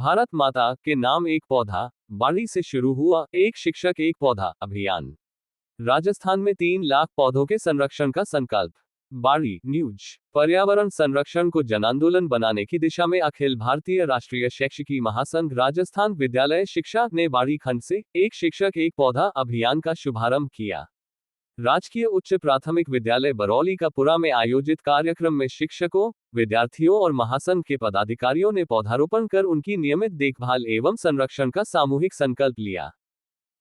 भारत माता के नाम एक पौधा, बाड़ी से शुरू हुआ एक शिक्षक एक पौधा अभियान। राजस्थान में 3 लाख पौधों के संरक्षण का संकल्प। बाड़ी न्यूज। पर्यावरण संरक्षण को जनांदोलन बनाने की दिशा में अखिल भारतीय राष्ट्रीय शैक्षिकी महासंघ राजस्थान विद्यालय शिक्षा ने बाड़ी खंड से एक शिक्षक एक पौधा अभियान का शुभारंभ किया। राजकीय उच्च प्राथमिक विद्यालय बरौली का पुरा में आयोजित कार्यक्रम में शिक्षकों, विद्यार्थियों और महासंघ के पदाधिकारियों ने पौधारोपण कर उनकी नियमित देखभाल एवं संरक्षण का सामूहिक संकल्प लिया।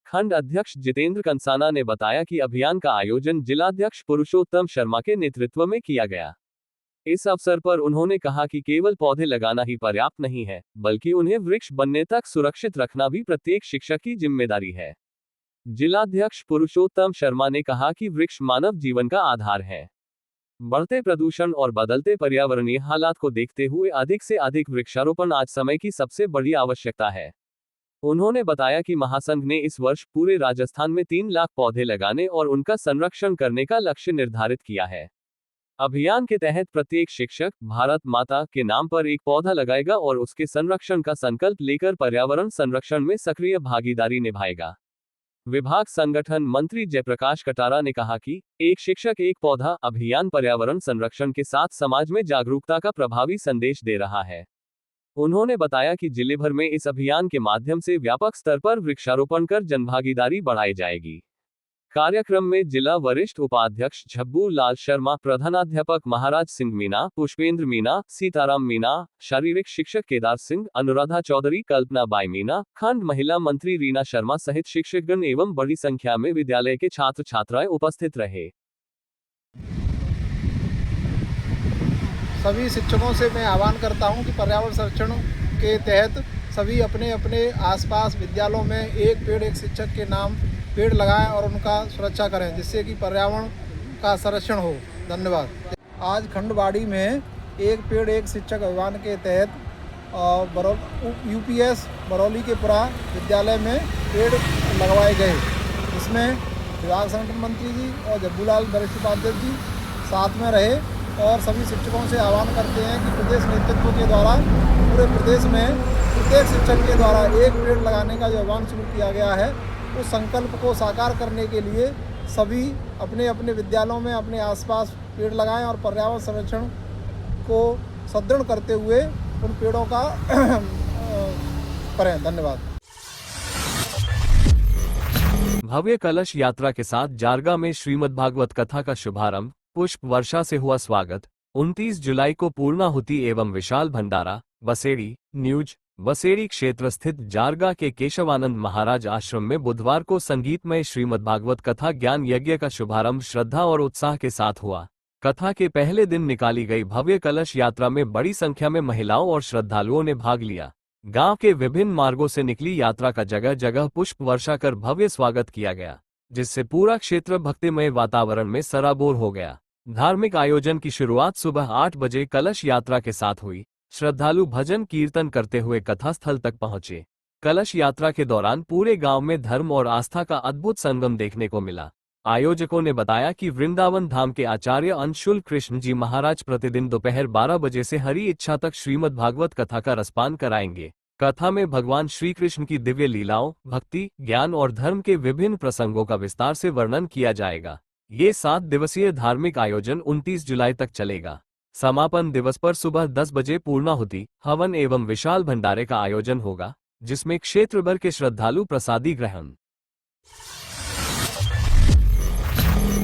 खंड अध्यक्ष जितेंद्र कंसाना ने बताया कि अभियान का आयोजन जिलाध्यक्ष पुरुषोत्तम शर्मा के नेतृत्व में किया गया। इस अवसर पर उन्होंने कहा कि केवल पौधे लगाना ही पर्याप्त नहीं है, बल्कि उन्हें वृक्ष बनने तक सुरक्षित रखना भी प्रत्येक शिक्षक की जिम्मेदारी है। जिलाध्यक्ष पुरुषोत्तम शर्मा ने कहा कि वृक्ष मानव जीवन का आधार है। बढ़ते प्रदूषण और बदलते पर्यावरणीय हालात को देखते हुए अधिक से अधिक वृक्षारोपण आज समय की सबसे बड़ी आवश्यकता है। उन्होंने बताया कि महासंघ ने इस वर्ष पूरे राजस्थान में 3 लाख पौधे लगाने और उनका संरक्षण करने का लक्ष्य निर्धारित किया है। अभियान के तहत प्रत्येक शिक्षक भारत माता के नाम पर एक पौधा लगाएगा और उसके संरक्षण का संकल्प लेकर पर्यावरण संरक्षण में सक्रिय भागीदारी निभाएगा। विभाग संगठन मंत्री जयप्रकाश कटारा ने कहा कि एक शिक्षक एक पौधा अभियान पर्यावरण संरक्षण के साथ समाज में जागरूकता का प्रभावी संदेश दे रहा है। उन्होंने बताया कि जिले भर में इस अभियान के माध्यम से व्यापक स्तर पर वृक्षारोपण कर जनभागीदारी बढ़ाई जाएगी। कार्यक्रम में जिला वरिष्ठ उपाध्यक्ष झब्बू लाल शर्मा, प्रधानाध्यापक महाराज सिंह मीना, पुष्पेंद्र मीना, सीताराम मीना, शारीरिक शिक्षक केदार सिंह, अनुराधा चौधरी, कल्पना बाई मीना, खंड महिला मंत्री रीना शर्मा सहित शिक्षकगण एवं बड़ी संख्या में विद्यालय के छात्र छात्राएं उपस्थित रहे। सभी शिक्षकों से मैं आह्वान करता हूं कि पर्यावरण संरक्षण के तहत सभी अपने अपने आसपास विद्यालयों में एक पेड़ एक शिक्षक के नाम पेड़ लगाएं और उनका सुरक्षा करें, जिससे कि पर्यावरण का संरक्षण हो। धन्यवाद। आज खंडबाड़ी में एक पेड़ एक शिक्षक अभियान के तहत यूपीएस बरौली के पुरा विद्यालय में पेड़ लगवाए गए। इसमें विभाग संगठन मंत्री जी और जब्बूलाल वरिष्ठ उपाध्यक्ष जी साथ में रहे और सभी शिक्षकों से आह्वान करते हैं कि प्रदेश नेतृत्व के द्वारा पूरे प्रदेश में प्रत्येक शिक्षक के द्वारा एक पेड़ लगाने का जो अभियान शुरू किया गया है, उस संकल्प को साकार करने के लिए सभी अपने अपने विद्यालयों में अपने आसपास पेड़ लगाएं और पर्यावरण संरक्षण को सुदृढ़ करते हुए उन पेड़ों का करें। धन्यवाद। भव्य कलश यात्रा के साथ जारगा में श्रीमद्भागवत कथा का शुभारंभ, पुष्प वर्षा से हुआ स्वागत। 29 जुलाई को पूर्णाहुति एवं विशाल भंडारा। बसेड़ी न्यूज। बसेड़ी क्षेत्र स्थित जारगा के केशवानंद महाराज आश्रम में बुधवार को संगीतमय श्रीमद्भागवत कथा ज्ञान यज्ञ का शुभारंभ श्रद्धा और उत्साह के साथ हुआ। कथा के पहले दिन निकाली गई भव्य कलश यात्रा में बड़ी संख्या में महिलाओं और श्रद्धालुओं ने भाग लिया। गांव के विभिन्न मार्गों से निकली यात्रा का जगह जगह पुष्प वर्षा कर भव्य स्वागत किया गया, जिससे पूरा क्षेत्र भक्तिमय वातावरण में सराबोर हो गया। धार्मिक आयोजन की शुरुआत सुबह 8 बजे कलश यात्रा के साथ हुई। श्रद्धालु भजन कीर्तन करते हुए कथा स्थल तक पहुंचे। कलश यात्रा के दौरान पूरे गांव में धर्म और आस्था का अद्भुत संगम देखने को मिला। आयोजकों ने बताया कि वृंदावन धाम के आचार्य अंशुल कृष्ण जी महाराज प्रतिदिन दोपहर 12 बजे से हरि इच्छा तक श्रीमद् भागवत कथा का रसपान कराएंगे। कथा में भगवान श्री कृष्ण की दिव्य लीलाओं, भक्ति, ज्ञान और धर्म के विभिन्न प्रसंगों का विस्तार से वर्णन किया जाएगा। ये 7 दिवसीय धार्मिक आयोजन 29 जुलाई तक चलेगा। समापन दिवस पर सुबह 10 बजे पूर्णाहुति, हवन एवं विशाल भंडारे का आयोजन होगा, जिसमें क्षेत्र भर के श्रद्धालु प्रसादी ग्रहण।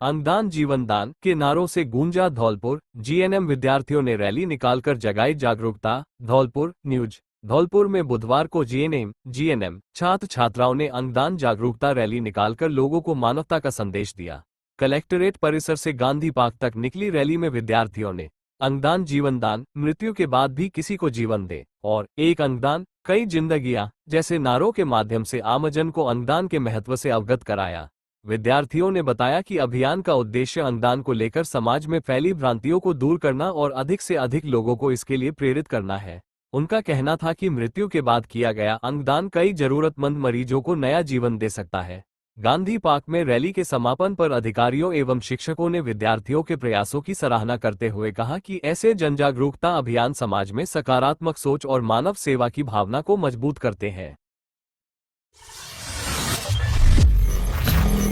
अंगदान जीवनदान के नारों से गूंजा धौलपुर। जीएनएम विद्यार्थियों ने रैली निकालकर जगाई जागरूकता। धौलपुर न्यूज। धौलपुर में बुधवार को जीएनएम छात्र छात्राओं ने अंगदान जागरूकता रैली निकालकर लोगों को मानवता का संदेश दिया। कलेक्ट्रेट परिसर से गांधी पार्क तक निकली रैली में विद्यार्थियों ने अंगदान जीवनदान, मृत्यु के बाद भी किसी को जीवन दे और एक अंगदान कई जिंदगियां जैसे नारों के माध्यम से आमजन को अंगदान के महत्व से अवगत कराया। विद्यार्थियों ने बताया कि अभियान का उद्देश्य अंगदान को लेकर समाज में फैली भ्रांतियों को दूर करना और अधिक से अधिक लोगों को इसके लिए प्रेरित करना है। उनका कहना था कि मृत्यु के बाद किया गया अंगदान कई जरूरतमंद मरीजों को नया जीवन दे सकता है। गांधी पार्क में रैली के समापन पर अधिकारियों एवं शिक्षकों ने विद्यार्थियों के प्रयासों की सराहना करते हुए कहा कि ऐसे जनजागरूकता अभियान समाज में सकारात्मक सोच और मानव सेवा की भावना को मजबूत करते हैं।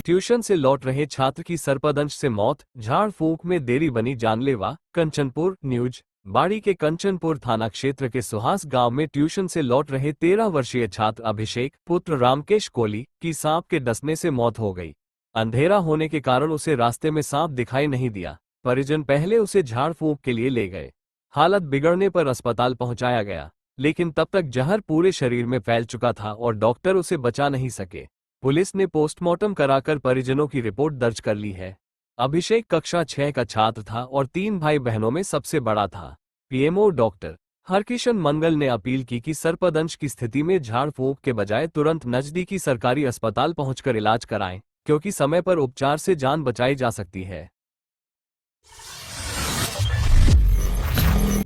ट्यूशन से लौट रहे छात्र की सर्पदंश से मौत, झाड़ फूंक में देरी बनी जानलेवा। कंचनपुर न्यूज। बाड़ी के कंचनपुर थाना क्षेत्र के सुहास गांव में ट्यूशन से लौट रहे 13 वर्षीय छात्र अभिषेक पुत्र रामकेश कोली की सांप के डसने से मौत हो गई। अंधेरा होने के कारण उसे रास्ते में सांप दिखाई नहीं दिया। परिजन पहले उसे झाड़ फूंक के लिए ले गए। हालत बिगड़ने पर अस्पताल पहुंचाया गया, लेकिन तब तक जहर पूरे शरीर में फैल चुका था और डॉक्टर उसे बचा नहीं सके। पुलिस ने पोस्टमार्टम कराकर परिजनों की रिपोर्ट दर्ज कर ली है। अभिषेक कक्षा 6 का छात्र था और 3 भाई बहनों में सबसे बड़ा था। पीएमओ डॉक्टर हरकिशन मंगल ने अपील की कि सर्पदंश की स्थिति में झाड़ फूंक के बजाय तुरंत नजदीकी सरकारी अस्पताल पहुंचकर इलाज कराएं, क्योंकि समय पर उपचार से जान बचाई जा सकती है।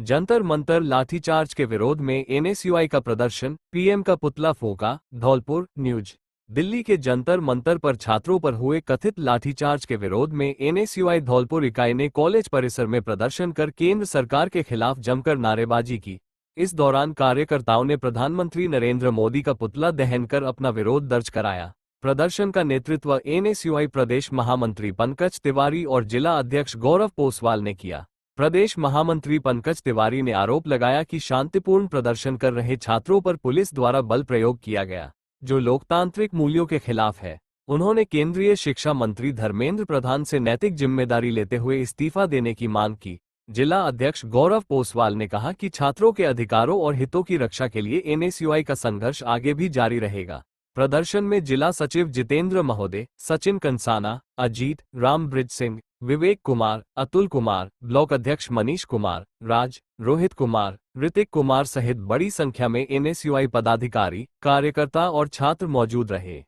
जंतर मंतर लाठीचार्ज के विरोध में एनएसयूआई का प्रदर्शन, पीएम का पुतला फूंका। धौलपुर न्यूज। दिल्ली के जंतर मंतर पर छात्रों पर हुए कथित लाठीचार्ज के विरोध में एनएसयूआई धौलपुर इकाई ने कॉलेज परिसर में प्रदर्शन कर केंद्र सरकार के खिलाफ जमकर नारेबाजी की। इस दौरान कार्यकर्ताओं ने प्रधानमंत्री नरेंद्र मोदी का पुतला दहन कर अपना विरोध दर्ज कराया। प्रदर्शन का नेतृत्व एनएसयूआई प्रदेश महामंत्री पंकज तिवारी और जिला अध्यक्ष गौरव पोसवाल ने किया। प्रदेश महामंत्री पंकज तिवारी ने आरोप लगाया कि शांतिपूर्ण प्रदर्शन कर रहे छात्रों पर पुलिस द्वारा बल प्रयोग किया गया, जो लोकतांत्रिक मूल्यों के खिलाफ है। उन्होंने केंद्रीय शिक्षा मंत्री धर्मेंद्र प्रधान से नैतिक जिम्मेदारी लेते हुए इस्तीफा देने की मांग की। जिला अध्यक्ष गौरव पोसवाल ने कहा कि छात्रों के अधिकारों और हितों की रक्षा के लिए एनएसयूआई का संघर्ष आगे भी जारी रहेगा। प्रदर्शन में जिला सचिव जितेंद्र महोदय, सचिन कंसाना, अजीत, रामब्रिज सिंह, विवेक कुमार, अतुल कुमार, ब्लॉक अध्यक्ष मनीष कुमार, राज, रोहित कुमार, ऋतिक कुमार सहित बड़ी संख्या में एनएसयूआई पदाधिकारी, कार्यकर्ता और छात्र मौजूद रहे।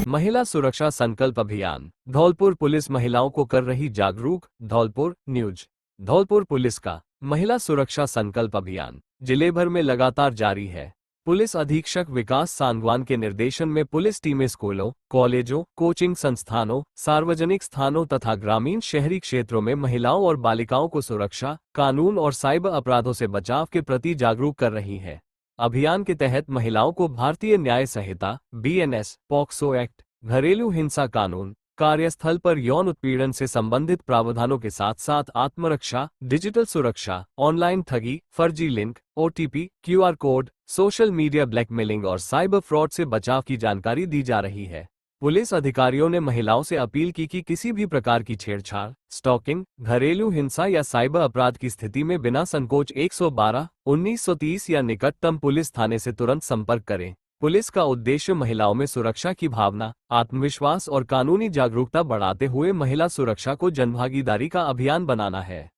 महिला सुरक्षा संकल्प अभियान, धौलपुर पुलिस महिलाओं को कर रही जागरूक। धौलपुर न्यूज। धौलपुर पुलिस का महिला सुरक्षा संकल्प अभियान जिले भर में लगातार जारी है। पुलिस अधीक्षक विकास सांगवान के निर्देशन में पुलिस टीमें स्कूलों, कॉलेजों, कोचिंग संस्थानों, सार्वजनिक स्थानों तथा ग्रामीण शहरी क्षेत्रों में महिलाओं और बालिकाओं को सुरक्षा, कानून और साइबर अपराधों से बचाव के प्रति जागरूक कर रही है। अभियान के तहत महिलाओं को भारतीय न्याय संहिता, बीएनएस, पॉक्सो एक्ट, घरेलू हिंसा कानून, कार्यस्थल पर यौन उत्पीड़न से संबंधित प्रावधानों के साथ साथ आत्मरक्षा, डिजिटल सुरक्षा, ऑनलाइन ठगी, फर्जी link, OTP, QR code, social media blackmailing और साइबर फ्रॉड से बचाव की जानकारी दी जा रही है। पुलिस अधिकारियों ने महिलाओं से अपील की कि किसी भी प्रकार की छेड़छाड़, स्टॉकिंग, घरेलू हिंसा या साइबर अपराध की स्थिति में बिना संकोच 112, 1930 या निकटतम पुलिस थाने से तुरंत संपर्क करें। पुलिस का उद्देश्य महिलाओं में सुरक्षा की भावना, आत्मविश्वास और कानूनी जागरूकता बढ़ाते हुए महिला सुरक्षा को जनभागीदारी का अभियान बनाना है।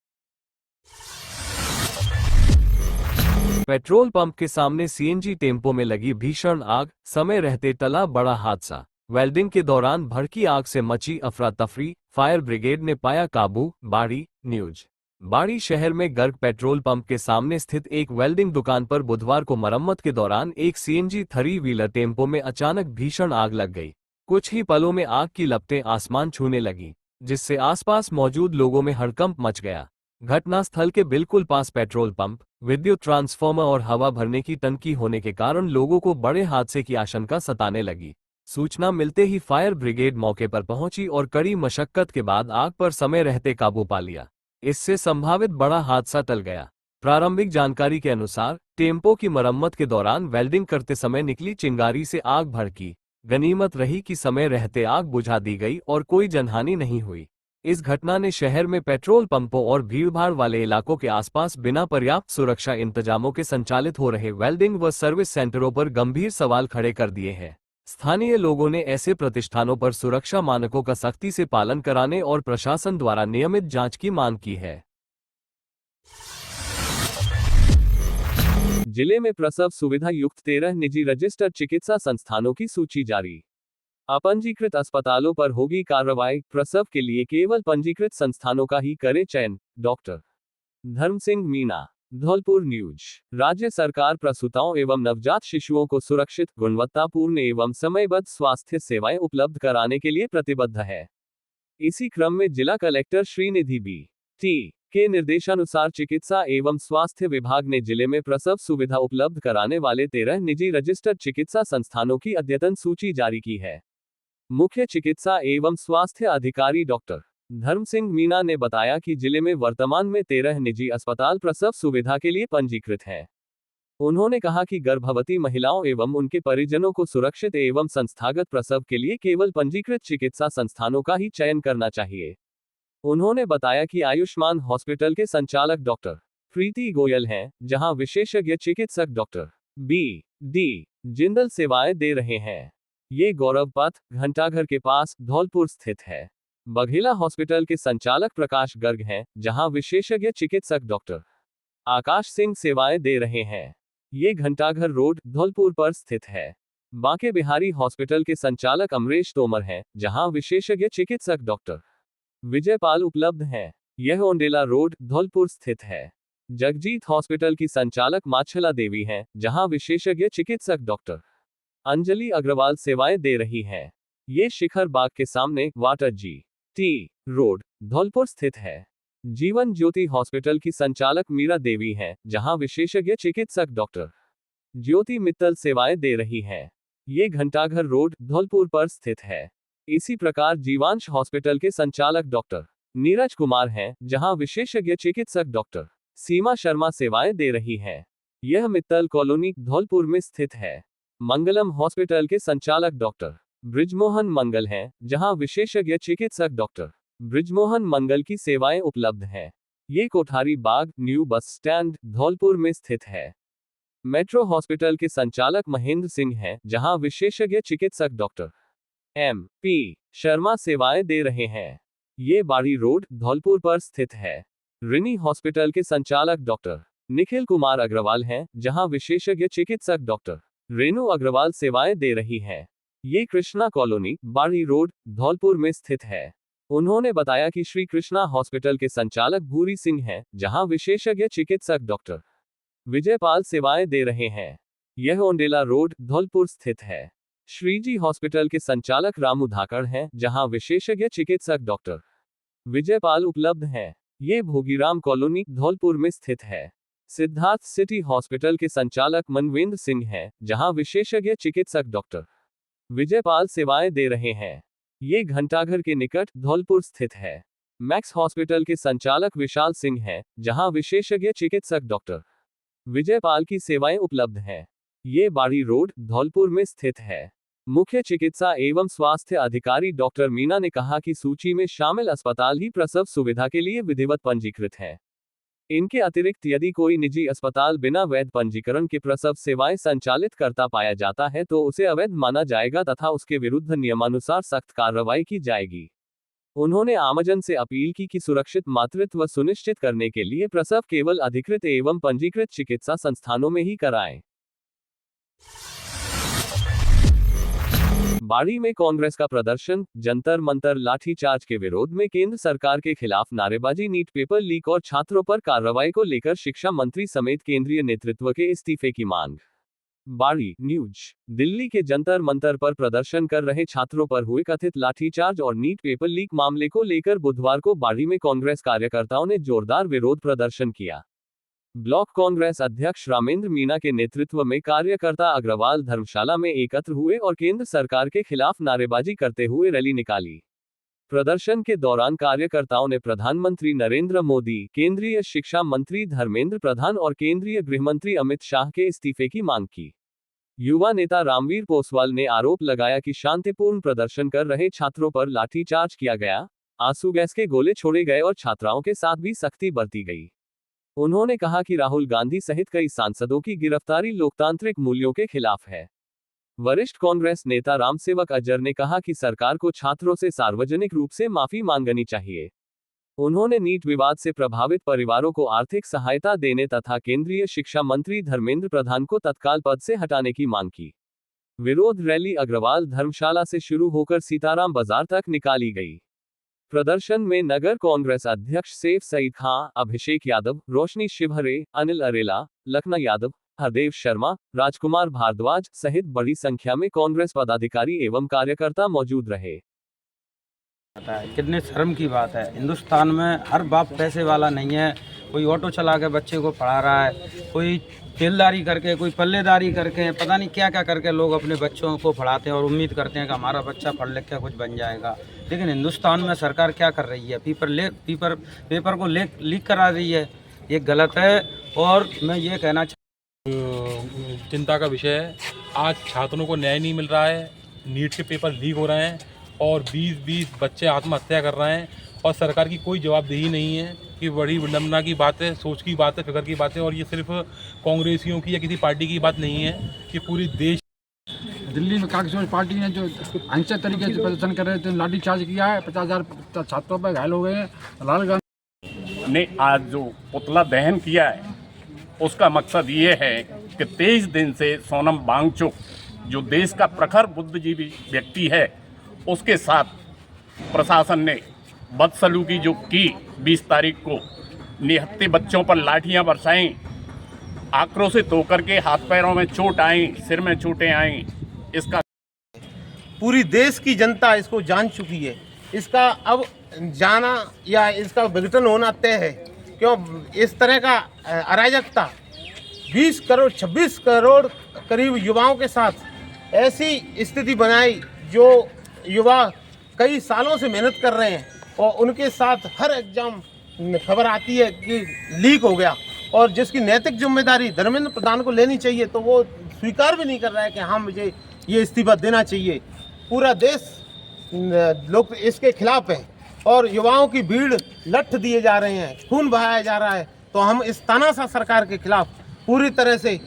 पेट्रोल पंप के सामने सीएनजी टेम्पो में लगी भीषण आग, समय रहते टला बड़ा हादसा। वेल्डिंग के दौरान भड़की आग से मची अफरा तफरी, फायर ब्रिगेड ने पाया काबू। बाड़ी न्यूज। बाड़ी शहर में गर्ग पेट्रोल पंप के सामने स्थित एक वेल्डिंग दुकान पर बुधवार को मरम्मत के दौरान एक सीएनजी 3 व्हीलर टेम्पो में अचानक भीषण आग लग गई। कुछ ही पलों में आग की लपटें आसमान छूने लगी, जिससे आसपास मौजूद लोगों में हड़कंप मच गया। घटनास्थल के बिल्कुल पास पेट्रोल पंप, विद्युत ट्रांसफार्मर और हवा भरने की टंकी होने के कारण लोगों को बड़े हादसे की आशंका सताने लगी। सूचना मिलते ही फायर ब्रिगेड मौके पर पहुंची और कड़ी मशक्कत के बाद आग पर समय रहते काबू पा लिया। इससे संभावित बड़ा हादसा टल गया। प्रारंभिक जानकारी के अनुसार टेम्पो की मरम्मत के दौरान वेल्डिंग करते समय निकली चिंगारी से आग भड़की। गनीमत रही कि समय रहते आग बुझा दी गई और कोई जनहानि नहीं हुई। इस घटना ने शहर में पेट्रोल पंपों और भीड़भाड़ वाले इलाकों के आसपास बिना पर्याप्त सुरक्षा इंतजामों के संचालित हो रहे वेल्डिंग व सर्विस सेंटरों पर गंभीर सवाल खड़े कर दिए हैं। स्थानीय लोगों ने ऐसे प्रतिष्ठानों पर सुरक्षा मानकों का सख्ती से पालन कराने और प्रशासन द्वारा नियमित जांच की मांग की है। जिले में प्रसव सुविधा युक्त 13 निजी रजिस्टर्ड चिकित्सा संस्थानों की सूची जारी। अपंजीकृत अस्पतालों पर होगी कार्रवाई। प्रसव के लिए केवल पंजीकृत संस्थानों का ही करे चयन। डॉक्टर धर्म सिंह मीणा। धौलपुर न्यूज। राज्य सरकार प्रसूताओं एवं नवजात शिशुओं को सुरक्षित, गुणवत्तापूर्ण एवं समयबद्ध स्वास्थ्य सेवाएं उपलब्ध कराने के लिए प्रतिबद्ध है। इसी क्रम में जिला कलेक्टर श्रीनिधि बी.टी. के निर्देशानुसार चिकित्सा एवं स्वास्थ्य विभाग ने जिले में प्रसव सुविधा उपलब्ध कराने वाले 13 निजी रजिस्टर्ड चिकित्सा संस्थानों की अद्यतन सूची जारी की है। मुख्य चिकित्सा एवं स्वास्थ्य अधिकारी डॉक्टर धर्म सिंह मीणा ने बताया कि जिले में वर्तमान में 13 निजी अस्पताल प्रसव सुविधा के लिए पंजीकृत हैं। उन्होंने कहा कि गर्भवती महिलाओं एवं उनके परिजनों को सुरक्षित एवं संस्थागत प्रसव के लिए केवल पंजीकृत चिकित्सा संस्थानों का ही चयन करना चाहिए। उन्होंने बताया कि आयुष्मान हॉस्पिटल के संचालक डॉक्टर प्रीति गोयल हैं, जहां विशेषज्ञ चिकित्सक डॉक्टर बी.डी. जिंदल सेवाएं दे रहे हैं। ये गौरव पथ घंटाघर के पास धौलपुर स्थित है। बघेला हॉस्पिटल के संचालक प्रकाश गर्ग हैं, जहां विशेषज्ञ चिकित्सक डॉक्टर आकाश सिंह सेवाएं दे रहे हैं। ये घंटाघर रोड धौलपुर पर स्थित है। बांके बिहारी हॉस्पिटल के संचालक अमरेश तोमर हैं, जहां विशेषज्ञ चिकित्सक डॉक्टर विजयपाल उपलब्ध हैं। यह ओंडेला रोड धौलपुर स्थित है। जगजीत हॉस्पिटल की संचालक माछला देवी हैं, जहां विशेषज्ञ चिकित्सक डॉक्टर अंजलि अग्रवाल सेवाएं दे रही हैं। ये शिखर बाग के सामने वाटर जी.टी. रोड धौलपुर स्थित है। जीवन ज्योति हॉस्पिटल की संचालक मीरा देवी हैं, जहां विशेषज्ञ चिकित्सक डॉक्टर ज्योति मित्तल सेवाएं दे रही हैं। ये घंटाघर रोड धौलपुर पर स्थित है। इसी प्रकार जीवांश हॉस्पिटल के संचालक डॉक्टर नीरज कुमार हैं, जहां विशेषज्ञ चिकित्सक डॉक्टर सीमा शर्मा सेवाएं दे रही हैं। यह मित्तल कॉलोनी धौलपुर में स्थित है। मंगलम हॉस्पिटल के संचालक डॉक्टर ब्रिजमोहन मंगल हैं, जहां विशेषज्ञ चिकित्सक डॉक्टर ब्रिजमोहन मंगल की सेवाएं उपलब्ध हैं। ये कोठारी बाग न्यू बस स्टैंड धौलपुर में स्थित है। मेट्रो हॉस्पिटल के संचालक महेंद्र सिंह हैं, जहां विशेषज्ञ चिकित्सक डॉक्टर एम.पी. शर्मा सेवाएं दे रहे हैं। ये बाड़ी रोड धौलपुर पर स्थित है। रिनी हॉस्पिटल के संचालक डॉक्टर निखिल कुमार अग्रवाल हैं, जहां विशेषज्ञ चिकित्सक डॉक्टर रेणु अग्रवाल सेवाएं दे रही हैं। ये कृष्णा कॉलोनी बाड़ी रोड धौलपुर में स्थित है। उन्होंने बताया कि श्री कृष्णा हॉस्पिटल के संचालक भूरी सिंह हैं, जहां विशेषज्ञ चिकित्सक डॉक्टर विजयपाल सेवाएं दे रहे हैं। यह ओंडेला रोड धौलपुर स्थित है। श्रीजी हॉस्पिटल के संचालक रामू धाकड़ हैं, जहां विशेषज्ञ चिकित्सक डॉक्टर विजयपाल उपलब्ध हैं। ये भोगीराम कॉलोनी धौलपुर में स्थित है। सिद्धार्थ सिटी हॉस्पिटल के संचालक मनवेंद्र सिंह हैं, जहां विशेषज्ञ चिकित्सक डॉक्टर विजयपाल सेवाएं दे रहे हैं। ये घंटाघर के निकट धौलपुर स्थित है। मैक्स हॉस्पिटल के संचालक विशाल सिंह हैं, जहां विशेषज्ञ चिकित्सक डॉक्टर विजयपाल की सेवाएं उपलब्ध हैं। ये बाड़ी रोड धौलपुर में स्थित है। मुख्य चिकित्सा एवं स्वास्थ्य अधिकारी डॉक्टर मीणा ने कहा कि सूची में शामिल अस्पताल ही प्रसव सुविधा के लिए विधिवत पंजीकृत हैं। इनके अतिरिक्त यदि कोई निजी अस्पताल बिना वैध पंजीकरण के प्रसव सेवाएं संचालित करता पाया जाता है तो उसे अवैध माना जाएगा तथा उसके विरुद्ध नियमानुसार सख्त कार्रवाई की जाएगी। उन्होंने आमजन से अपील की कि सुरक्षित मातृत्व सुनिश्चित करने के लिए प्रसव केवल अधिकृत एवं पंजीकृत चिकित्सा संस्थानों में ही कराएं। बाड़ी में कांग्रेस का प्रदर्शन, जंतर मंतर लाठीचार्ज के विरोध में केंद्र सरकार के खिलाफ नारेबाजी, नीट पेपर लीक और छात्रों पर कार्रवाई को लेकर शिक्षा मंत्री समेत केंद्रीय नेतृत्व के इस्तीफे की मांग। बाड़ी न्यूज। दिल्ली के जंतर मंतर पर प्रदर्शन कर रहे छात्रों पर हुए कथित लाठीचार्ज और नीट पेपर लीक मामले को लेकर बुधवार को बाड़ी में कांग्रेस कार्यकर्ताओं ने जोरदार विरोध प्रदर्शन किया। ब्लॉक कांग्रेस अध्यक्ष रामेंद्र मीणा के नेतृत्व में कार्यकर्ता अग्रवाल धर्मशाला में एकत्र हुए और केंद्र सरकार के खिलाफ नारेबाजी करते हुए रैली निकाली। प्रदर्शन के दौरान कार्यकर्ताओं ने प्रधानमंत्री नरेंद्र मोदी, केंद्रीय शिक्षा मंत्री धर्मेंद्र प्रधान और केंद्रीय गृहमंत्री अमित शाह के इस्तीफे की मांग की। युवा नेता रामवीर पोसवाल ने आरोप लगाया कि शांतिपूर्ण प्रदर्शन कर रहे छात्रों पर लाठीचार्ज किया गया, आंसू गैस के गोले छोड़े गए और छात्राओं के साथ भी सख्ती बरती गई। उन्होंने कहा कि राहुल गांधी सहित कई सांसदों की गिरफ्तारी लोकतांत्रिक मूल्यों के खिलाफ है। वरिष्ठ कांग्रेस नेता रामसेवक अजर ने कहा कि सरकार को छात्रों से सार्वजनिक रूप से माफी मांगनी चाहिए। उन्होंने नीट विवाद से प्रभावित परिवारों को आर्थिक सहायता देने तथा केंद्रीय शिक्षा मंत्री धर्मेंद्र प्रधान को तत्काल पद से हटाने की मांग की। विरोध रैली अग्रवाल धर्मशाला से शुरू होकर सीताराम बाजार तक निकाली गई। प्रदर्शन में नगर कांग्रेस अध्यक्ष सैफ सईद खां, अभिषेक यादव, रोशनी शिवहरे, अनिल अरेला, लखना यादव, हरदेव शर्मा, राजकुमार भारद्वाज सहित बड़ी संख्या में कांग्रेस पदाधिकारी एवं कार्यकर्ता मौजूद रहे। कितने शर्म की बात है, हिंदुस्तान में हर बाप पैसे वाला नहीं है। कोई ऑटो चला के बच्चे को पढ़ा रहा है, कोई तेलदारी करके, कोई पल्लेदारी करके, पता नहीं क्या क्या करके लोग अपने बच्चों को पढ़ाते हैं और उम्मीद करते हैं कि हमारा बच्चा पढ़ लिख के कुछ बन जाएगा। लेकिन हिंदुस्तान में सरकार क्या कर रही है, पेपर को लीक करा रही है। ये गलत है और मैं ये कहना चिंता का विषय है। आज छात्रों को न्याय नहीं मिल रहा है, नीट के पेपर लीक हो रहे हैं और 20-20 बच्चे आत्महत्या कर रहे हैं और सरकार की कोई जवाबदेही नहीं है। कि बड़ी विडम्बना की बात है, सोच की बात है, फिक्र की बात है और ये सिर्फ कांग्रेसियों की या किसी पार्टी की बात नहीं है, कि पूरी देश। दिल्ली में कांग्रेस पार्टी ने जो हिंसक तरीके से प्रदर्शन कर रहे थे, लाठीचार्ज किया है, 50,000 छात्रों पर घायल हो गए हैं। लाल गांधी ने आज जो पुतला दहन किया है उसका मकसद ये है कि 23 दिन से सोनम वांगचुक जो देश का प्रखर बुद्धिजीवी व्यक्ति है उसके साथ प्रशासन ने बदसलूकी जो की 20 तारीख को निहत्थे बच्चों पर लाठियां बरसाईं, आक्रोशित होकर के हाथ पैरों में चोट आई, सिर में चोटें आईं। इसका पूरी देश की जनता इसको जान चुकी है। इसका अब जाना या इसका विघटन होना तय है। क्यों इस तरह का अराजकता 20 करोड़ 26 करोड़ करीब युवाओं के साथ ऐसी स्थिति बनाई जो युवा कई सालों से मेहनत कर रहे हैं और उनके साथ हर एग्जाम खबर आती है कि लीक हो गया और जिसकी नैतिक जिम्मेदारी धर्मेंद्र प्रधान को लेनी चाहिए तो वो स्वीकार भी नहीं कर रहा है कि हाँ मुझे ये इस्तीफा देना चाहिए। पूरा देश लोग इसके खिलाफ है और युवाओं की भीड़ लठ दिए जा रहे हैं, खून बहाया जा रहा है। तो हम इस तानाशाह सरकार के खिलाफ पूरी तरह से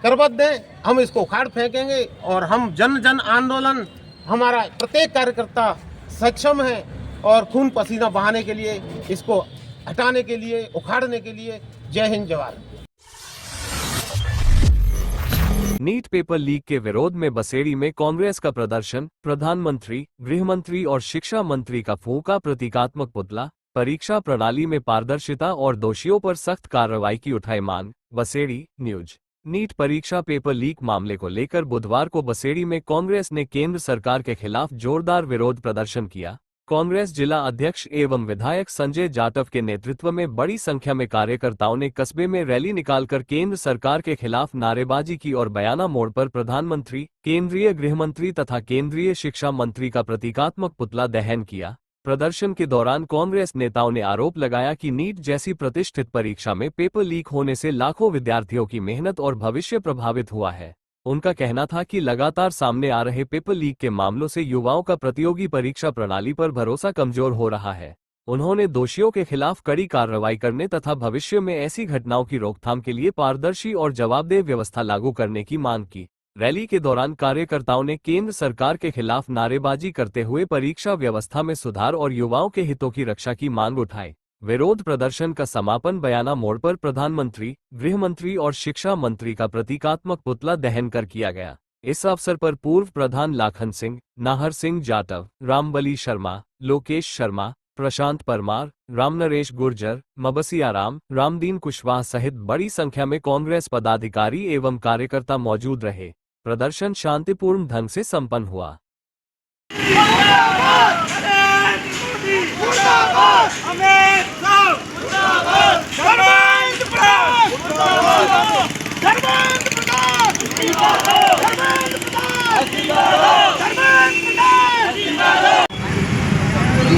करबद्ध हैं। हम इसको उखाड़ फेंकेंगे और हम जन आंदोलन, हमारा प्रत्येक कार्यकर्ता सक्षम है और खून पसीना बहाने के लिए, इसको हटाने के लिए, उखाड़ने के लिए। जय हिंद, जय भारत। नीट पेपर लीक के विरोध में बसेड़ी में कांग्रेस का प्रदर्शन, प्रधानमंत्री, गृहमंत्री और शिक्षा मंत्री का फूंका प्रतीकात्मक पुतला, परीक्षा प्रणाली में पारदर्शिता और दोषियों पर सख्त कार्रवाई की उठाई मांग। बसेड़ी न्यूज। नीट परीक्षा पेपर लीक मामले को लेकर बुधवार को बसेड़ी में कांग्रेस ने केंद्र सरकार के खिलाफ जोरदार विरोध प्रदर्शन किया। कांग्रेस जिला अध्यक्ष एवं विधायक संजय जाटव के नेतृत्व में बड़ी संख्या में कार्यकर्ताओं ने कस्बे में रैली निकालकर केंद्र सरकार के खिलाफ नारेबाजी की और बयाना मोड़ पर प्रधानमंत्री, केंद्रीय गृहमंत्री तथा केंद्रीय शिक्षा मंत्री का प्रतीकात्मक पुतला दहन किया। प्रदर्शन के दौरान कांग्रेस नेताओं ने आरोप लगाया कि नीट जैसी प्रतिष्ठित परीक्षा में पेपर लीक होने से लाखों विद्यार्थियों की मेहनत और भविष्य प्रभावित हुआ है। उनका कहना था कि लगातार सामने आ रहे पेपर लीक के मामलों से युवाओं का प्रतियोगी परीक्षा प्रणाली पर भरोसा कमजोर हो रहा है। उन्होंने दोषियों के खिलाफ कड़ी कार्रवाई करने तथा भविष्य में ऐसी घटनाओं की रोकथाम के लिए पारदर्शी और जवाबदेह व्यवस्था लागू करने की मांग की। रैली के दौरान कार्यकर्ताओं ने केंद्र सरकार के खिलाफ नारेबाजी करते हुए परीक्षा व्यवस्था में सुधार और युवाओं के हितों की रक्षा की मांग उठाई। विरोध प्रदर्शन का समापन बयाना मोड़ पर प्रधानमंत्री, गृहमंत्री और शिक्षा मंत्री का प्रतीकात्मक पुतला दहन कर किया गया। इस अवसर पर पूर्व प्रधान लाखन सिंह, नाहर सिंह जाटव, रामबली शर्मा, लोकेश शर्मा, प्रशांत परमार, रामनरेश गुर्जर, मबसिया राम, रामदीन कुशवाहा सहित बड़ी संख्या में कांग्रेस पदाधिकारी एवं कार्यकर्ता मौजूद रहे। प्रदर्शन शांतिपूर्ण ढंग से संपन्न हुआ।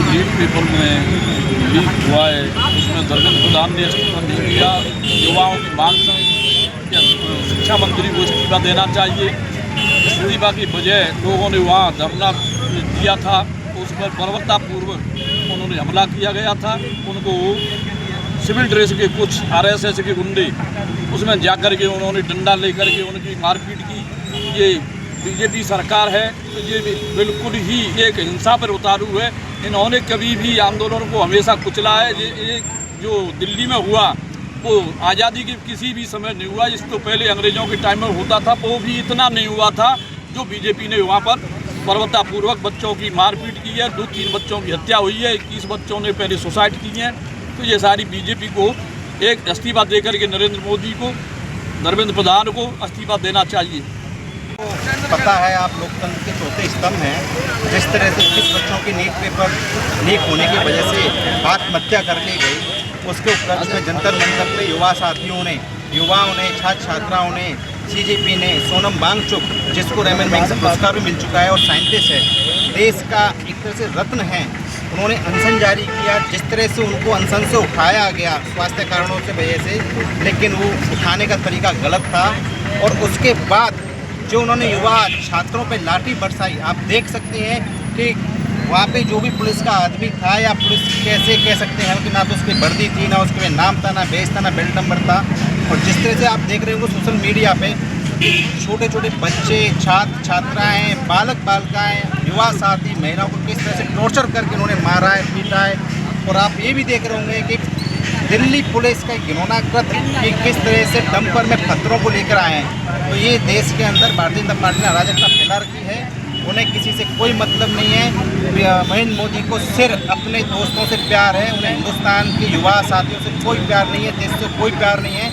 नीट पेपर में लीक हुआ है उसमें धर्मेंद्र प्रधान ने इस्तीफा दे दिया। युवाओं की मांग कि शिक्षा मंत्री को इस्तीफा देना चाहिए। इस्तीफा की बजाय लोगों ने वहाँ धरना दिया था, उस पर बर्बरतापूर्वक उन्होंने हमला किया गया था। उनको सिविल ड्रेस के कुछ RSS के गुंडे उसमें जाकर के उन्होंने डंडा लेकर के उनकी मारपीट की। ये बीजेपी सरकार है तो ये बिल्कुल ही एक हिंसा पर उतारू है। इन्होंने कभी भी आंदोलन को हमेशा कुचला है। ये जो दिल्ली में हुआ वो आज़ादी के किसी भी समय नहीं हुआ। इसको पहले अंग्रेज़ों के टाइम में होता था, वो भी इतना नहीं हुआ था जो बीजेपी ने वहाँ पर बर्बरतापूर्वक बच्चों की मारपीट की है, 2-3 बच्चों की हत्या हुई है, 21 बच्चों ने पहले सुसाइड की हैं। तो ये सारी बीजेपी को एक इस्तीफा देकर के नरेंद्र मोदी को, धर्मेंद्र प्रधान को इस्तीफा देना चाहिए। पता है आप लोकतंत्र के चौथे स्तंभ हैं। जिस तरह से 21 बच्चों की नीट पेपर लीक होने की वजह से आत्महत्या कर ली गई, उसके उपलक्ष्य में जंतर मंतर पे युवा साथियों ने, युवाओं ने, छात्र छात्राओं ने, सीजेपी ने सोनम वांगचुक, जिसको रेमन मैगसेसे पुरस्कार भी मिल चुका है और साइंटिस्ट है, देश का एक तरह से रत्न है, उन्होंने अनशन जारी किया। जिस तरह से उनको अनशन से उठाया गया स्वास्थ्य कारणों से वजह से, लेकिन वो उठाने का तरीका गलत था। और उसके बाद जो उन्होंने युवा छात्रों पे लाठी बरसाई, आप देख सकते हैं कि वहाँ पे जो भी पुलिस का आदमी था, या पुलिस कैसे कह सकते हैं कि ना तो उसकी वर्दी थी, ना उसके नाम था, ना बेस था, ना बेल्ट नंबर था। और जिस तरह से आप देख रहे हो सोशल मीडिया पे छोटे छोटे बच्चे, छात्र छात्राएँ, बालक बालिकाएँ, युवा साथी, महिलाओं को किस तरह से टॉर्चर करके उन्होंने मारा है, पीटा है। और आप ये भी देख रहे होंगे कि दिल्ली पुलिस का घिनौना कृत्य कि किस तरह से डंपर में पत्थरों को लेकर आए हैं। तो ये देश के अंदर भारतीय जनता पार्टी ने अराजकता फैला रखी है। उन्हें किसी से कोई मतलब नहीं है। नरेंद्र मोदी को सिर्फ अपने दोस्तों से प्यार है, उन्हें हिंदुस्तान के युवा साथियों से कोई प्यार नहीं है, देश से कोई प्यार नहीं है।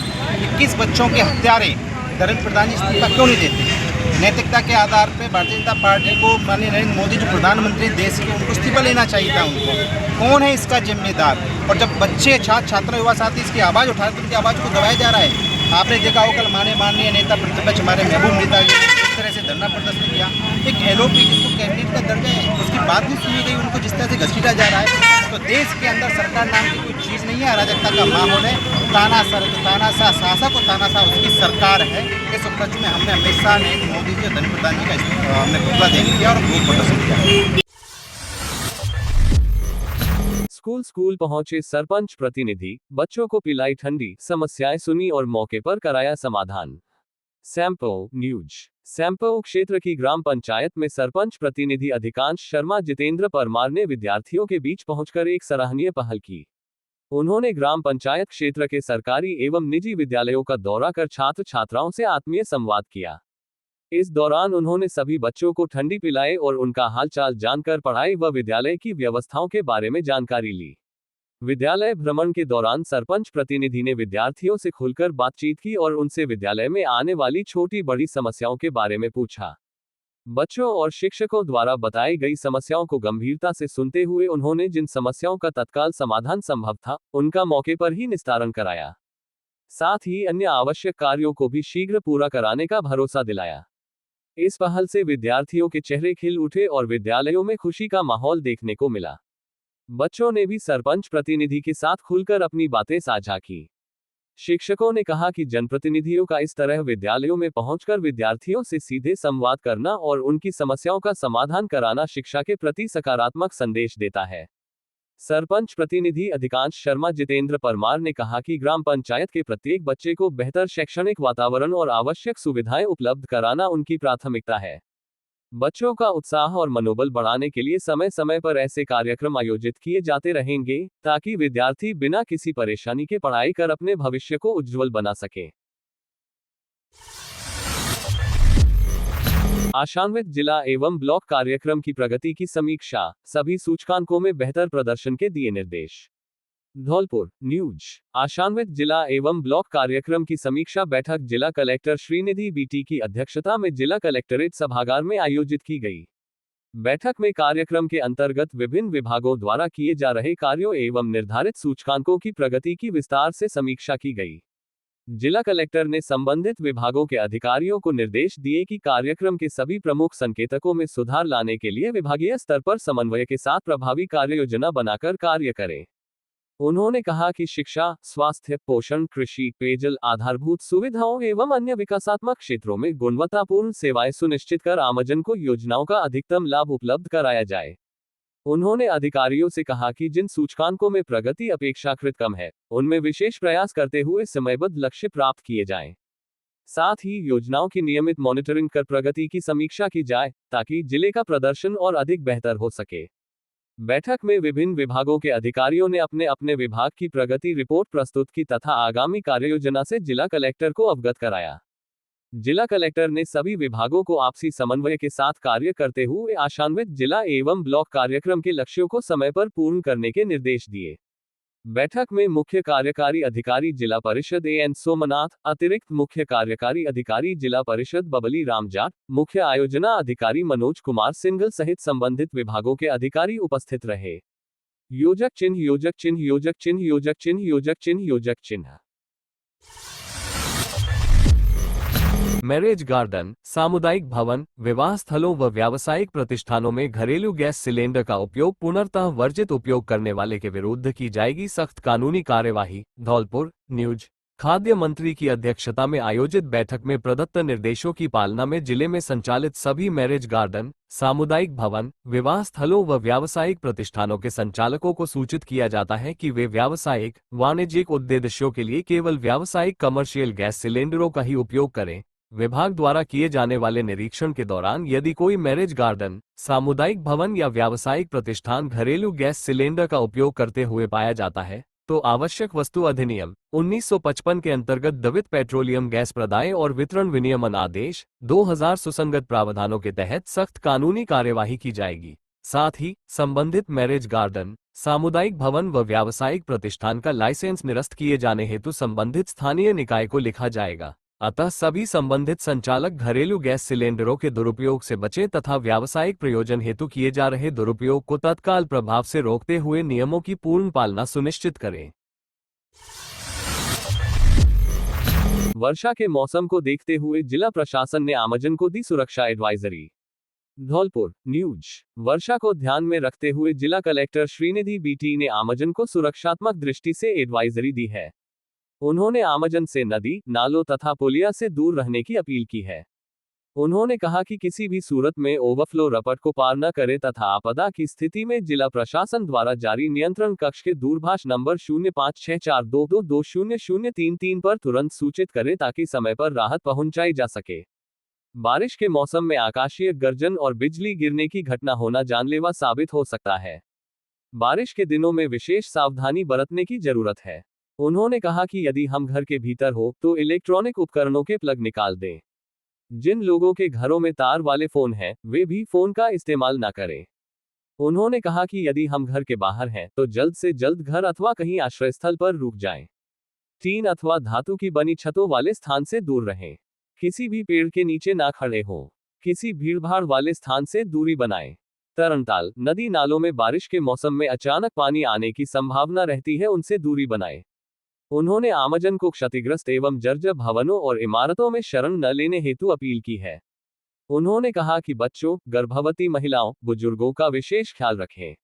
21 बच्चों के हत्यारे धर्मेंद्र प्रधान इस्तीफा क्यों नहीं देते? नैतिकता के आधार पर भारतीय जनता पार्टी को माननीय नरेंद्र मोदी जो प्रधानमंत्री देश के, उनको इस्तीफा लेना चाहिए था। उनको कौन है इसका जिम्मेदार? और जब बच्चे, छात्र छात्रा, युवा साथी इसकी आवाज़ उठा रहे तो उनकी आवाज़ को दबाया जा रहा है। आपने देखा हो कल माननीय नेता प्रतिपक्ष हमारे महबूब नेता जी ने जिस तरह से धरना प्रदर्शन किया, एक एलओपी जिसको कैबिनेट का दर्जा है उसकी बात नहीं सुनी गई, उनको जिस तरह से घसीटा जा रहा है। तो देश के अंदर सरकार नाम की कोई चीज़ नहीं है, अराजकता का माहौल है। तानाशाह शासक और तानाशाह उसकी सरकार है। इस उपलक्ष्य में हमने हमेशा नरेंद्र मोदी जी और धर्मेंद्र प्रधान जी का हमने पुतला दहन किया और विरोध प्रदर्शन किया। स्कूल पहुंचे सरपंच प्रतिनिधि, बच्चों को पिलाई ठंडी, समस्याएं सुनी और मौके पर कराया समाधान। सैंपो न्यूज। सैंपो क्षेत्र की ग्राम पंचायत में सरपंच प्रतिनिधि अधिकांश शर्मा जितेंद्र परमार ने विद्यार्थियों के बीच पहुंचकर एक सराहनीय पहल की। उन्होंने ग्राम पंचायत क्षेत्र के सरकारी एवं निजी विद्यालयों का दौरा कर छात्र छात्राओं से आत्मीय संवाद किया। इस दौरान उन्होंने सभी बच्चों को ठंडी पिलाई और उनका हालचाल जानकर पढ़ाई व विद्यालय की व्यवस्थाओं के बारे में जानकारी ली। विद्यालय भ्रमण के दौरान सरपंच प्रतिनिधि ने विद्यार्थियों से खुलकर बातचीत की और उनसे विद्यालय में आने वाली छोटी बड़ी समस्याओं के बारे में पूछा। बच्चों और शिक्षकों द्वारा बताई गई समस्याओं को गंभीरता से सुनते हुए उन्होंने जिन समस्याओं का तत्काल समाधान संभव था, उनका मौके पर ही निस्तारण कराया। साथ ही अन्य आवश्यक कार्यों को भी शीघ्र पूरा कराने का भरोसा दिलाया। इस पहल से विद्यार्थियों के चेहरे खिल उठे और विद्यालयों में खुशी का माहौल देखने को मिला। बच्चों ने भी सरपंच प्रतिनिधि के साथ खुलकर अपनी बातें साझा की। शिक्षकों ने कहा कि जनप्रतिनिधियों का इस तरह विद्यालयों में पहुंचकर विद्यार्थियों से सीधे संवाद करना और उनकी समस्याओं का समाधान कराना शिक्षा के प्रति सकारात्मक संदेश देता है। सरपंच प्रतिनिधि अधिकांश शर्मा जितेंद्र परमार ने कहा कि ग्राम पंचायत के प्रत्येक बच्चे को बेहतर शैक्षणिक वातावरण और आवश्यक सुविधाएं उपलब्ध कराना उनकी प्राथमिकता है। बच्चों का उत्साह और मनोबल बढ़ाने के लिए समय समय पर ऐसे कार्यक्रम आयोजित किए जाते रहेंगे, ताकि विद्यार्थी बिना किसी परेशानी के पढ़ाई कर अपने भविष्य को उज्जवल बना सके। आशान्वित जिला एवं ब्लॉक कार्यक्रम की प्रगति की समीक्षा, सभी सूचकांकों में बेहतर प्रदर्शन के दिए निर्देश। धौलपुर न्यूज। आशान्वित जिला एवं ब्लॉक कार्यक्रम की समीक्षा बैठक जिला कलेक्टर श्रीनिधि बीटी की अध्यक्षता में जिला कलेक्टरेट सभागार में आयोजित की गई। बैठक में कार्यक्रम के अंतर्गत विभिन्न विभागों द्वारा किए जा रहे कार्यों एवं निर्धारित सूचकांकों की प्रगति की विस्तार से समीक्षा की गई। जिला कलेक्टर ने संबंधित विभागों के अधिकारियों को निर्देश दिए कि कार्यक्रम के सभी प्रमुख संकेतकों में सुधार लाने के लिए विभागीय स्तर पर समन्वय के साथ प्रभावी कार्ययोजना बनाकर कार्य करें। उन्होंने कहा कि शिक्षा, स्वास्थ्य, पोषण, कृषि, पेयजल, आधारभूत सुविधाओं एवं अन्य विकासात्मक क्षेत्रों में गुणवत्तापूर्ण सेवाएं सुनिश्चित कर आमजन को योजनाओं का अधिकतम लाभ उपलब्ध कराया जाए। उन्होंने अधिकारियों से कहा कि जिन सूचकांकों में प्रगति अपेक्षाकृत कम है, उनमें विशेष प्रयास करते हुए समयबद्ध लक्ष्य प्राप्त किए जाएं। साथ ही योजनाओं की नियमित मॉनिटरिंग कर प्रगति की समीक्षा की जाए, ताकि जिले का प्रदर्शन और अधिक बेहतर हो सके। बैठक में विभिन्न विभागों के अधिकारियों ने अपने अपने विभाग की प्रगति रिपोर्ट प्रस्तुत की तथा आगामी कार्ययोजना से जिला कलेक्टर को अवगत कराया। जिला कलेक्टर ने सभी विभागों को आपसी समन्वय के साथ कार्य करते हुए आशान्वित जिला एवं ब्लॉक कार्यक्रम के लक्ष्यों को समय पर पूर्ण करने के निर्देश दिए। बैठक में मुख्य कार्यकारी अधिकारी जिला परिषद एन सोमनाथ, अतिरिक्त मुख्य कार्यकारी अधिकारी जिला परिषद बबली राम जाट, मुख्य आयोजना अधिकारी मनोज कुमार सिंघल सहित संबंधित विभागों के अधिकारी उपस्थित रहे। योजक चिन्ह योजक चिन्ह योजक चिन्ह योजक चिन्ह योजक चिन्ह योजक चिन्ह। मैरिज गार्डन, सामुदायिक भवन, विवाह स्थलों व व्यावसायिक प्रतिष्ठानों में घरेलू गैस सिलेंडर का उपयोग पुनर्तः वर्जित उपयोग करने वाले के विरुद्ध की जाएगी सख्त कानूनी कार्यवाही। धौलपुर न्यूज। खाद्य मंत्री की अध्यक्षता में आयोजित बैठक में प्रदत्त निर्देशों की पालना में जिले में संचालित सभी मैरिज गार्डन, सामुदायिक भवन, विवाह स्थलों व व्यावसायिक प्रतिष्ठानों के संचालकों को सूचित किया जाता है कि वे व्यावसायिक वाणिज्यिक उद्देश्यों के लिए केवल व्यावसायिक कमर्शियल गैस सिलेंडरों का ही उपयोग करें। विभाग द्वारा किए जाने वाले निरीक्षण के दौरान यदि कोई मैरिज गार्डन, सामुदायिक भवन या व्यावसायिक प्रतिष्ठान घरेलू गैस सिलेंडर का उपयोग करते हुए पाया जाता है तो आवश्यक वस्तु अधिनियम 1955 के अंतर्गत द्रवित पेट्रोलियम गैस प्रदाय और वितरण विनियमन आदेश 2000 सुसंगत प्रावधानों के तहत सख्त कानूनी कार्यवाही की जाएगी। साथ ही संबंधित मैरिज गार्डन, सामुदायिक भवन व व्यावसायिक प्रतिष्ठान का लाइसेंस निरस्त किए जाने हेतु संबंधित स्थानीय निकाय को लिखा जाएगा। अतः सभी संबंधित संचालक घरेलू गैस सिलेंडरों के दुरुपयोग से बचें तथा व्यावसायिक प्रयोजन हेतु किए जा रहे दुरुपयोग को तत्काल प्रभाव से रोकते हुए नियमों की पूर्ण पालना सुनिश्चित करें। वर्षा के मौसम को देखते हुए जिला प्रशासन ने आमजन को दी सुरक्षा एडवाइजरी। धौलपुर न्यूज। वर्षा को ध्यान में रखते हुए जिला कलेक्टर श्रीनिधि बीटी ने आमजन को सुरक्षात्मक दृष्टि से एडवाइजरी दी है। उन्होंने आमजन से नदी, नालों तथा पुलिया से दूर रहने की अपील की है। उन्होंने कहा कि किसी भी सूरत में ओवरफ्लो रपट को पार न करे तथा आपदा की स्थिति में जिला प्रशासन द्वारा जारी नियंत्रण कक्ष के दूरभाष नंबर 0564220033 पर तुरंत सूचित करे ताकि समय पर राहत पहुंचाई जा सके। बारिश के मौसम में आकाशीय गर्जन और बिजली गिरने की घटना होना जानलेवा साबित हो सकता है। बारिश के दिनों में विशेष सावधानी बरतने की जरूरत है। उन्होंने कहा कि यदि हम घर के भीतर हो तो इलेक्ट्रॉनिक उपकरणों के प्लग निकाल दें। जिन लोगों के घरों में तार वाले फोन हैं, वे भी फोन का इस्तेमाल न करें। उन्होंने कहा कि यदि हम घर के बाहर हैं तो जल्द से जल्द घर अथवा कहीं आश्रय स्थल पर रुक जाएं। टीन अथवा धातु की बनी छतों वाले स्थान से दूर रहें। किसी भी पेड़ के नीचे ना खड़े हों। किसी भीड़भाड़ वाले स्थान से दूरी बनाएं। तरनताल, नदी नालों में बारिश के मौसम में अचानक पानी आने की संभावना रहती है, उनसे दूरी बनाएं। उन्होंने आमजन को क्षतिग्रस्त एवं जर्जर भवनों और इमारतों में शरण न लेने हेतु अपील की है। उन्होंने कहा कि बच्चों, गर्भवती महिलाओं, बुजुर्गों का विशेष ख्याल रखें।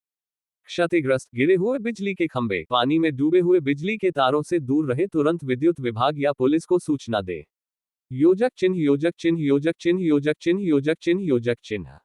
क्षतिग्रस्त, गिरे हुए बिजली के खंभे, पानी में डूबे हुए बिजली के तारों से दूर रहे, तुरंत विद्युत विभाग या पुलिस को सूचना दे। योजक चिन्ह योजक चिन्ह योजक चिन्ह योजक चिन्ह योजक चिन्ह योजक चिन्ह।